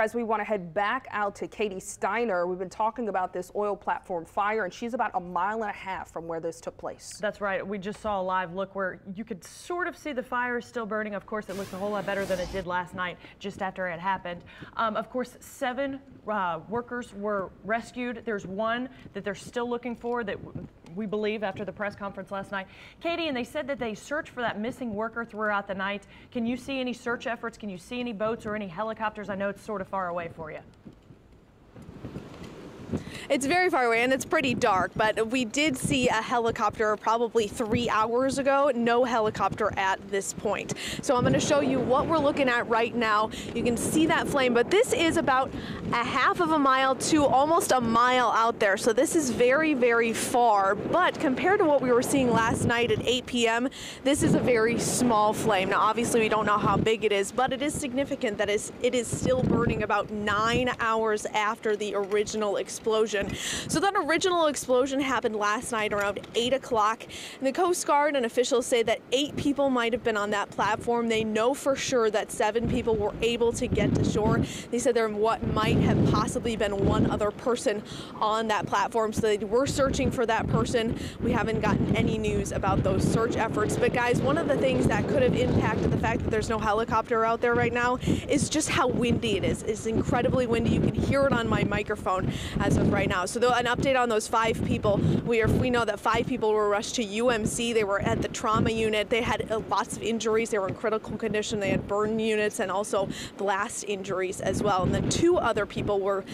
Guys, we want to head back out to Katie Steiner. We've been talking about this oil platform fire, and she's about a mile and a half from where this took place. That's right. We just saw a live look where you could sort of see the fire still burning. Of course, it looks a whole lot better than it did last night just after it happened. Of course, 7 workers were rescued. There's one that they're still looking for that we believe after the press conference last night. Katie, and they said that they searched for that missing worker throughout the night. Can you see any search efforts? Can you see any boats or any helicopters? I know it's sort of far away for you. It's very far away and it's pretty dark, but we did see a helicopter probably 3 hours ago. No helicopter at this point. So I'm going to show you what we're looking at right now. You can see that flame, but this is about a half of a mile to almost a mile out there. So this is very, very far, but compared to what we were seeing last night at 8 p.m., this is a very small flame. Now, obviously we don't know how big it is, but it is significant that it is still burning about 9 hours after the original explosion. So that original explosion happened last night around 8 o'clock. And the Coast Guard and officials say that 8 people might have been on that platform. They know for sure that 7 people were able to get to shore. They said there might have possibly been one other person on that platform. So they were searching for that person. We haven't gotten any news about those search efforts. But guys, one of the things that could have impacted the fact that there's no helicopter out there right now is just how windy it is. It's incredibly windy. You can hear it on my microphone as of right now. So an update on those 5 people. We know that 5 people were rushed to UMC. They were at the trauma unit. They had lots of injuries. They were in critical condition. They had burn units and also blast injuries as well. And then 2 other people were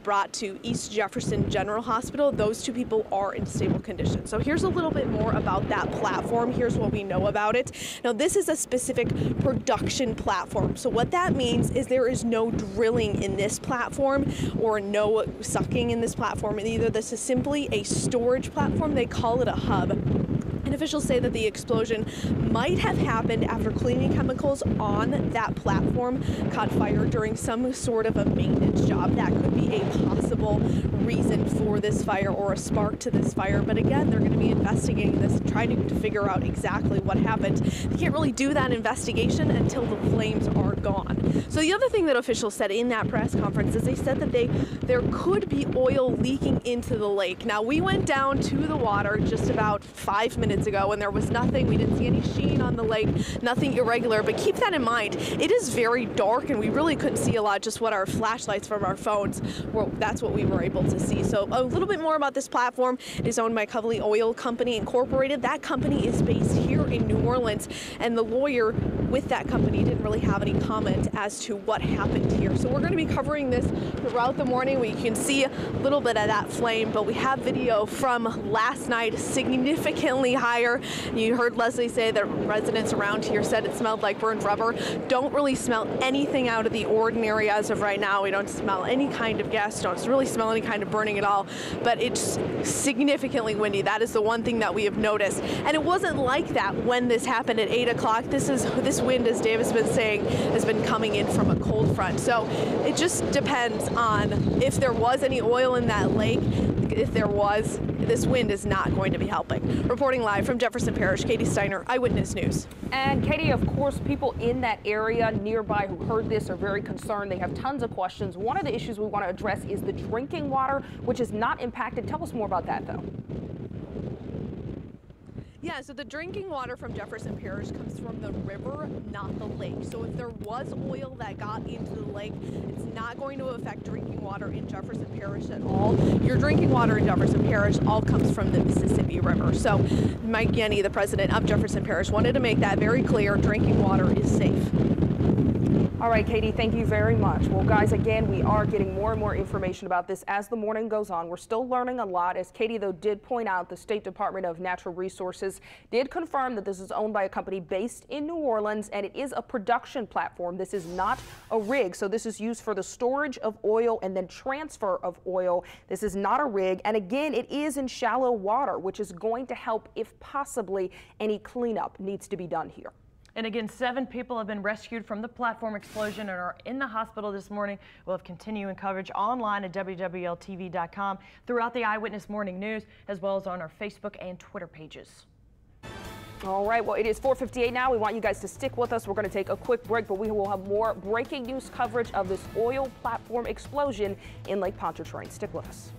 brought to East Jefferson General Hospital. Those 2 people are in stable condition. So here's a little bit more about that platform. Here's what we know about it. Now, this is a specific production platform. So what that means is there is no drilling in this platform or no sucking in this platform either. This is simply a storage platform. They call it a hub. And officials say that the explosion might have happened after cleaning chemicals on that platform caught fire during some sort of a maintenance job. That could be a possible reason for this fire or a spark to this fire. But again, they're going to be investigating this, trying to figure out exactly what happened. They can't really do that investigation until the flames are gone. So the other thing that officials said in that press conference is they said that there could be oil leaking into the lake. Now, we went down to the water just about 5 minutes ago and there was nothing. We didn't see any sheen on the lake, nothing irregular, but keep that in mind. It is very dark and we really couldn't see a lot, just what our flashlights from our phones were. That's what we were able to see. So a little bit more about this platform. It is owned by Coveley Oil Company Incorporated. That company is based here in New Orleans, and the lawyer with that company didn't really have any comment as to what happened here. So we're going to be covering this throughout the morning. We can see a little bit of that flame, but we have video from last night significantly higher. You heard Leslie say that residents around here said it smelled like burned rubber. Don't really smell anything out of the ordinary as of right now. We don't smell any kind of gas, don't really smell any kind of burning at all, but it's significantly windy. That is the one thing that we have noticed. And it wasn't like that when this happened at 8 o'clock. This wind, as Dave has been saying, has been coming in from a cold front. So it just depends on if there was any oil in that lake. If there was, this wind is not going to be helping. Reporting live from Jefferson Parish, Katie Steiner, Eyewitness News. And Katie, of course, people in that area nearby who heard this are very concerned. They have tons of questions. One of the issues we want to address is the drinking water, which is not impacted. Tell us more about that, though. Yeah, so the drinking water from Jefferson Parish comes from the river, not the lake. So if there was oil that got into the lake, it's not going to affect drinking water in Jefferson Parish at all. Your drinking water in Jefferson Parish all comes from the Mississippi River. So Mike Yenny, the president of Jefferson Parish, wanted to make that very clear. Drinking water is safe. All right, Katie, thank you very much. Well, guys, again, we are getting more and more information about this as the morning goes on. We're still learning a lot. As Katie, though, did point out, the State Department of Natural Resources did confirm that this is owned by a company based in New Orleans, and it is a production platform. This is not a rig, so this is used for the storage of oil and then transfer of oil. This is not a rig, and again, it is in shallow water, which is going to help if possibly any cleanup needs to be done here. And again, 7 people have been rescued from the platform explosion and are in the hospital this morning. We'll have continuing coverage online at WWLTV.com, throughout the Eyewitness Morning News, as well as on our Facebook and Twitter pages. All right, well, it is 4:58 now. We want you guys to stick with us. We're going to take a quick break, but we will have more breaking news coverage of this oil platform explosion in Lake Pontchartrain. Stick with us.